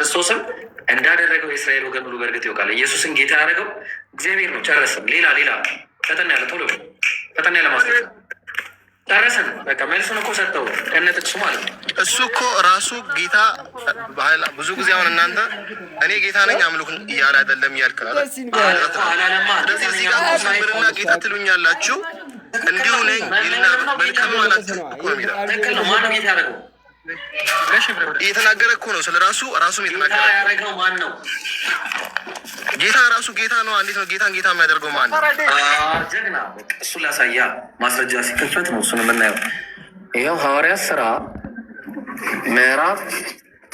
ክርስቶስም እንዳደረገው የእስራኤል ወገን ሁሉ በእርግጥ ያውቃል። ኢየሱስን ጌታ ያደረገው እግዚአብሔር ነው። ጨረስን። ሌላ ፈጠን ያለ ቶሎ ፈጠን ያለ ማስረጃ ጨረስን። በቃ መልሱን እኮ ሰጠው ከነጥቅሱ ማለት ነው። እሱ እኮ ራሱ ጌታ ብዙ ጊዜ አሁን እናንተ እኔ ጌታ ነኝ አምልኩ እያለ አይደለም እያልክናል። ስለዚህ እዚህ ጋር ምርና ጌታ ትሉኛላችሁ እንዲሁ ነኝ ይልና መልካም ማለት እኮ ነው የሚለው። ትክክል ነው። ማነው ጌታ ያደረገው? እየተናገረ እኮ ነው። ስለ ራሱም እየተናገረ ያደረገው ማን ነው? ጌታ ራሱ ጌታ ነው። እንዴት ነው ጌታን ጌታ የሚያደርገው ማን ነው? ጀግና። እሱ ላሳያ ማስረጃ ሲከፈት ነው እሱን የምናየው። ይኸው ሐዋርያት ሥራ ምዕራፍ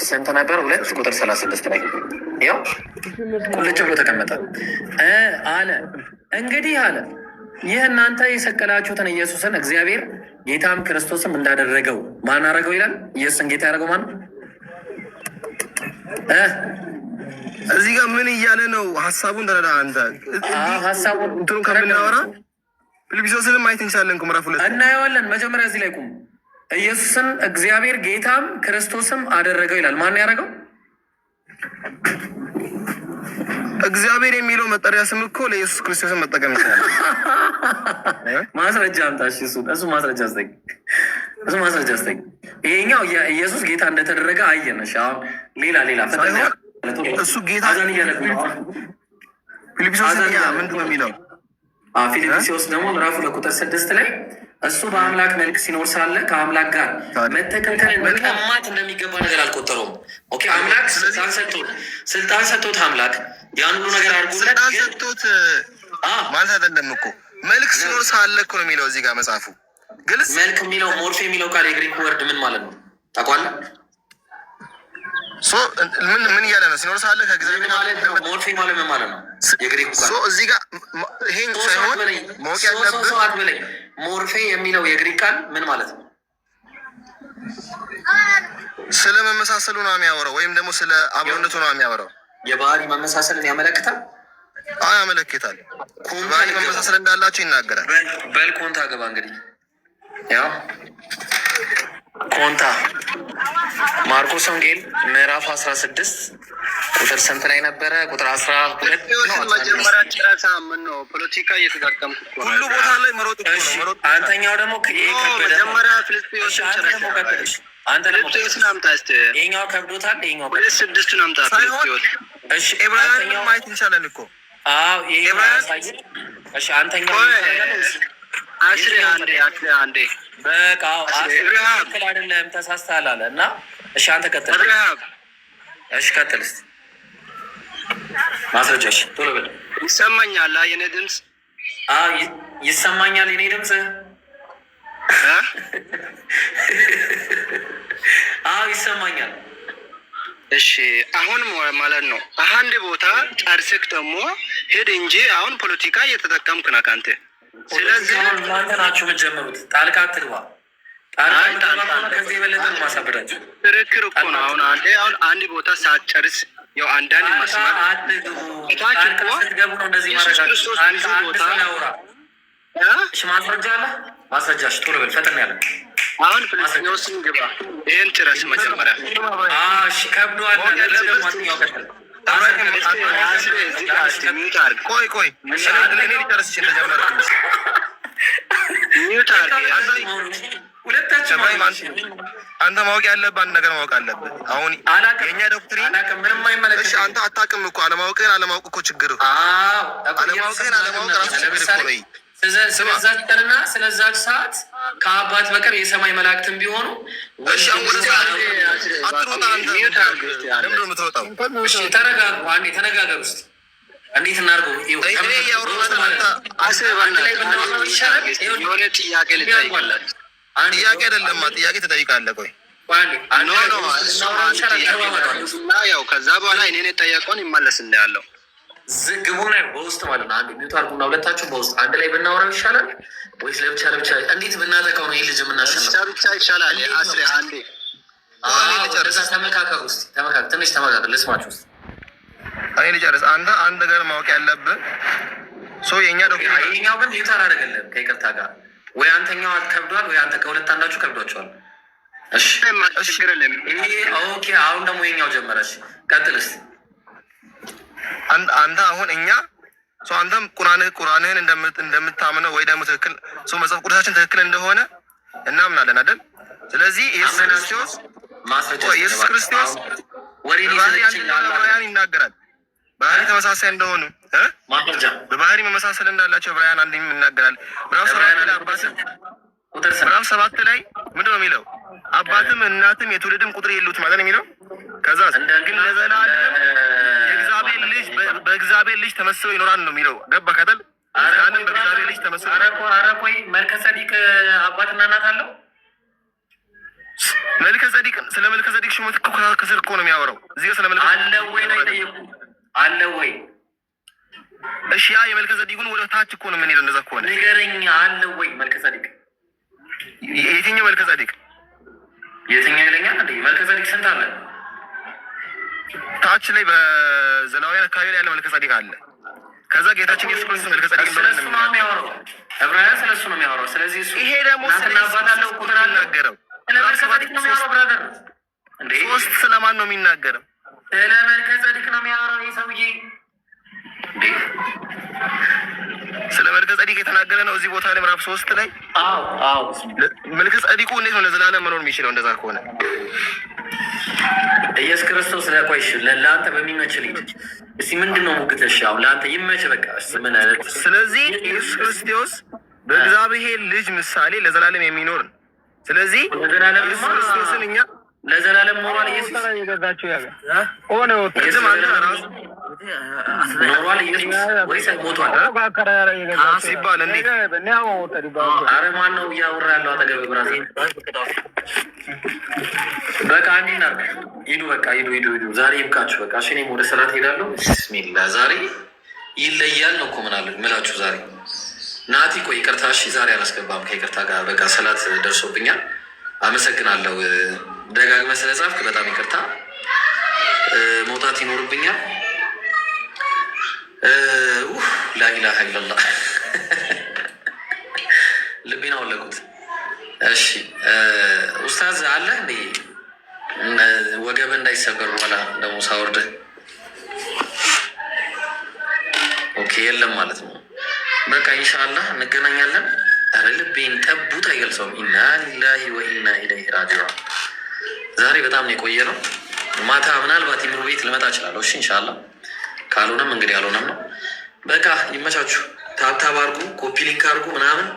ስንት ነበር? 2:36 ላይ ይኸው ቁልጭ ብሎ ተቀመጠ። አለ እንግዲህ አለ ይህ እናንተ የሰቀላችሁትን ኢየሱስን እግዚአብሔር ጌታም ክርስቶስም እንዳደረገው ማን አደረገው ይላል። ኢየሱስን ጌታ ያደረገው ማን ነው? እዚህ ጋር ምን እያለ ነው? ሀሳቡን ተረዳ አንተ። ሀሳቡን እንትኑ ከምናወራ ፊልጵስዩስንም ማየት እንችላለን። ምዕራፍ 2 እናየዋለን። መጀመሪያ እዚህ ላይ ቁም። ኢየሱስን እግዚአብሔር ጌታም ክርስቶስም አደረገው ይላል። ማን ያደረገው? እግዚአብሔር የሚለው መጠሪያ ስም እኮ ለኢየሱስ ክርስቶስን መጠቀም ይችላል። ማስረጃ አምጣሽ። እሱ ማስረጃ አስጠኝ። ይሄኛው ኢየሱስ ጌታ እንደተደረገ አየነሽ። አሁን ሌላ እሱ ጌታ ፊልጵስዩስ ምንድን ነው የሚለው? ፊልጵስዩስ ደግሞ ምዕራፍ 2:6 ላይ እሱ በአምላክ መልክ ሲኖር ሳለ ከአምላክ ጋር መተካከልን መቀማት እንደሚገባ ነገር አልቆጠረውም። ኦኬ አምላክ ስልጣን ሰጥቶት አምላክ ያን ሁሉ ነገር አድርጎለት ስልጣን ሰጥቶት ማለት አይደለም እኮ መልክ ሲኖር ሳለ እኮ ነው የሚለው እዚህ ጋር መጽሐፉ ግልጽ። መልክ የሚለው ሞርፌ የሚለው ቃል የግሪክ ወርድ ምን ማለት ነው ታውቃለህ? ምን እያለ ነው? ሲኖር ሳለ ከእግዚአብሔር ማለት ነው። ሞርፌ ማለት ምን ማለት ነው? የግሪክ ቃል እዚህ ጋር ይሄን ሳይሆን ማወቅ ያለብህ አትበለኝ። ሞርፌ የሚለው የግሪክ ቃል ምን ማለት ነው? ስለ መመሳሰሉ ነው የሚያወራው፣ ወይም ደግሞ ስለ አብሮነቱ ነው የሚያወራው። የባህሪ መመሳሰልን ያመለክታል። ያመለክታል። ባህሪ መመሳሰል እንዳላቸው ይናገራል። በል ኮንታ ገባ እንግዲህ ያው ኮንታ ማርቆስ ወንጌል ምዕራፍ 16 ቁጥር ስንት ላይ ነበረ? ቁጥር 12 መጀመሪያ ጨረታ ምን ነው ፖለቲካ እየተጠቀምኩ ሁሉ ቦታ ላይ መሮጥ ነው። አንተኛው ደግሞ መጀመሪያ ፊልጵስዩስ አንተ ደግሞ ይሄኛው ከብዶታል። ይሄኛው 6 አምጣ ፊልጵስዩስ። እሺ ኤብራውያን ማየት እንችላለን እኮ እሺ አንተኛው አንዴ በቃ ትክክል አይደለም ተሳስተሃል አለ እና እሺ አንተ ቀጥል። እሺ ቀጥል እስኪ ማስረጃሽ ቶሎ በል። ይሰማኛል የኔ ድምፅ? ይሰማኛል የኔ ድምፅ? ይሰማኛል። እሺ አሁን ማለት ነው አንድ ቦታ ጨርስክ ደግሞ ሄድ እንጂ አሁን ፖለቲካ እየተጠቀምክ ነህ አንተ። ስለዚህ እናንተ ናችሁ የምትጀምሩት። ጣልቃ አትግባ። ከዚህ የበለጠ ማሳበዳችሁ ክርክር እኮ ነው። አሁን አንድ ቦታ ሳትጨርስ ያው አንዳንድ መስማት ታች እኮ ስትገቡ ነው እንደዚህ ማረጋችሁ። እሺ ማስረጃ አለ? ማስረጃሽ ቶሎ በል ፈጠን ያለ። አሁን ፊልጵስዩስን ግባ። ይሄን ጭረስ መጀመሪያ። እሺ ከብዷል። ቆይ እኔ ሊጨርስ ይችል ጀመርኩ። አንተ ማወቅ ያለብህ አንድ ነገር ማወቅ አለብህ። አሁን የኛ ዶክትሪን አንተ አታውቅም እኮ አለማወቅ እኮ ችግር እኮ አለማወቅህን አለማወቅ ራሱ ችግር እኮ ነው። ስለዛች ቀንና ስለዛች ሰዓት ከአባት በቀር የሰማይ መላእክትን ቢሆኑ ተረጋጉ። አንዴ ተነጋገር ውስጥ እንዴት እናድርገው? የሆነ ጥያቄ ልጠይቅለት። ጥያቄ አይደለማ ጥያቄ ትጠይቃለህ። ቆይ ያው ከዛ በኋላ እኔን የጠየቀውን ይመለስልህ ያለው ዝግቡና በውስጥ ማለት ነው። አንድ ሚዩት አድርጉና ሁለታችሁ በውስጥ አንድ ላይ ብናወራው ይሻላል ወይስ ለብቻ? እንዴት ብናጠቃው ነው ይህ ልጅ የምናሸንፈው? ብቻ ይሻላል። አስሬ አንዴ ተመካከር ውስጥ ትንሽ ተመካከር። ልስማችሁ ውስጥ እኔ ልጨርስ። አንድ ነገር ማወቅ ያለብህ የኛ ዶክተር ይኸኛው ግን ሚዩት አላደረገልህም ከይቅርታ ጋር። ወይ አንተኛው ከብዷል ወይ አንተ ከሁለት አንዳችሁ ከብዷቸዋል። ኦኬ አሁን ደግሞ የኛው ጀመረች። ቀጥልስ አንተ አሁን እኛ አንተም ቁርአንህን እንደምታምነው ወይ ደግሞ ትክክል መጽሐፍ ቅዱሳችን ትክክል እንደሆነ እናምናለን አይደል? ስለዚህ ኢየሱስ ክርስቶስ ዕብራውያን ይናገራል ባህሪ ተመሳሳይ እንደሆኑ በባህሪ መመሳሰል እንዳላቸው ዕብራውያን አንድ ይናገራል። ምዕራፍ 7 ላይ ምንድን ነው የሚለው? አባትም እናትም የትውልድም ቁጥር የሉት ማለት ነው የሚለው። ከዛ ግን ለዘላለም የእግዚአብሔር ልጅ በእግዚአብሔር ልጅ ተመስለው ይኖራል ነው የሚለው። ገባ ከተል ዘላለም በእግዚአብሔር ልጅ ተመስለው። ቆይ መልከጸዲቅ አባትና እናት አለው? መልከጸዲቅ ስለ መልከጸዲቅ ሹመት ከስር እኮ ነው የሚያወራው። እዚህ ስለ መልከ አለ ወይ ነው የጠየቁ አለ ወይ? እሺ ያ የመልከጸዲቁን ወደ ታች እኮ ነው የምንሄደው። እንደዛ ከሆነ ንገረኝ፣ አለ ወይ መልከጸዲቅ? የትኛው መልከጸዲቅ? የትኛው ይለኛል እንዴ? መልከጸዲቅ ስንት አለ? ታች ላይ በዘሌዋውያን አካባቢ ላይ ያለ መልከጸዲቅ አለ። ከዛ ጌታችን ኢየሱስ ክርስቶስ መልከጸዲቅ ስለሱ ነው የሚያወራው። ዕብራውያን ስለሱ ነው የሚያወራው። ስለዚህ እሱ ይሄ ደግሞ እናትና አባት አለው ቁጥር አልናገረው። ስለ መልከጸዲቅ ነው የሚያወራው። ብራዘር እንዴ ሶስት ስለማን ነው የሚናገረው? ስለ መልከጸዲቅ ነው የሚያወራው ይሄ ሰውዬ። ስለ መልከጸዲቅ የተናገረ ነው እዚህ ቦታ ላይ ምዕራፍ 3 ላይ። አዎ መልከጸዲቁ እንዴት ነው ለዘላለም መኖር የሚችለው? እንደዛ ከሆነ ኢየሱስ ክርስቶስ ለቆይሽ ለአንተ በሚመች ልጅ እስቲ ምንድነው ሙግተሽ? አሁን ለአንተ ይመች በቃ ምን አይነት። ስለዚህ ኢየሱስ ክርስቶስ በእግዚአብሔር ልጅ ምሳሌ ለዘላለም የሚኖር ነው። ስለዚህ ኢየሱስ ክርስቶስን እኛ ለዘላለም ኖሯል። ኢየሱስ ይገዛቸው ያለ ኦነ ወጥተም አንተ ራሱ ኖሯል። ኢየሱስ ወይስ ሞቷል ሲባል እንዴት? ኧረ ማን ነው እያወራ ያለው አጠገብ? ብራሴ በቃ እንዲህ ናት። ሂዱ በቃ ሂዱ። ዛሬ ይብቃችሁ በቃ። እሺ እኔም ወደ ሰላት ሄዳለሁ። ቢስሚላ ዛሬ ይለያል ነው እኮ ምላችሁ ዛሬ። ናቲ ቆይ ይቅርታ። እሺ ዛሬ አላስገባም ከይቅርታ ጋር በቃ ሰላት ደርሶብኛል። አመሰግናለሁ። ደጋግመህ ስለጻፍክ በጣም ይቅርታ። መውጣት ይኖርብኛል። ላኢላሀ ኢለላህ ልቤን አወለቁት። እሺ ኡስታዝ አለ እንዴ? ወገብ እንዳይሰበር በኋላ ደግሞ ሳወርድ። ኦኬ የለም ማለት ነው። በቃ ኢንሻአላህ እንገናኛለን። አረ ልቤን ቀቡት አይገልጸውም። ኢና ሊላሂ ወኢና ኢለይሂ ራጂዑን። ዛሬ በጣም ነው የቆየ ነው። ማታ ምናልባት ኢምሩ ቤት ልመጣ እችላለሁ። እሺ ኢንሻአላህ። ካልሆነም እንግዲህ አልሆነም ነው። በቃ ይመቻችሁ። ታብታብ አድርጉ፣ ኮፒ ሊንክ አድርጉ ምናምን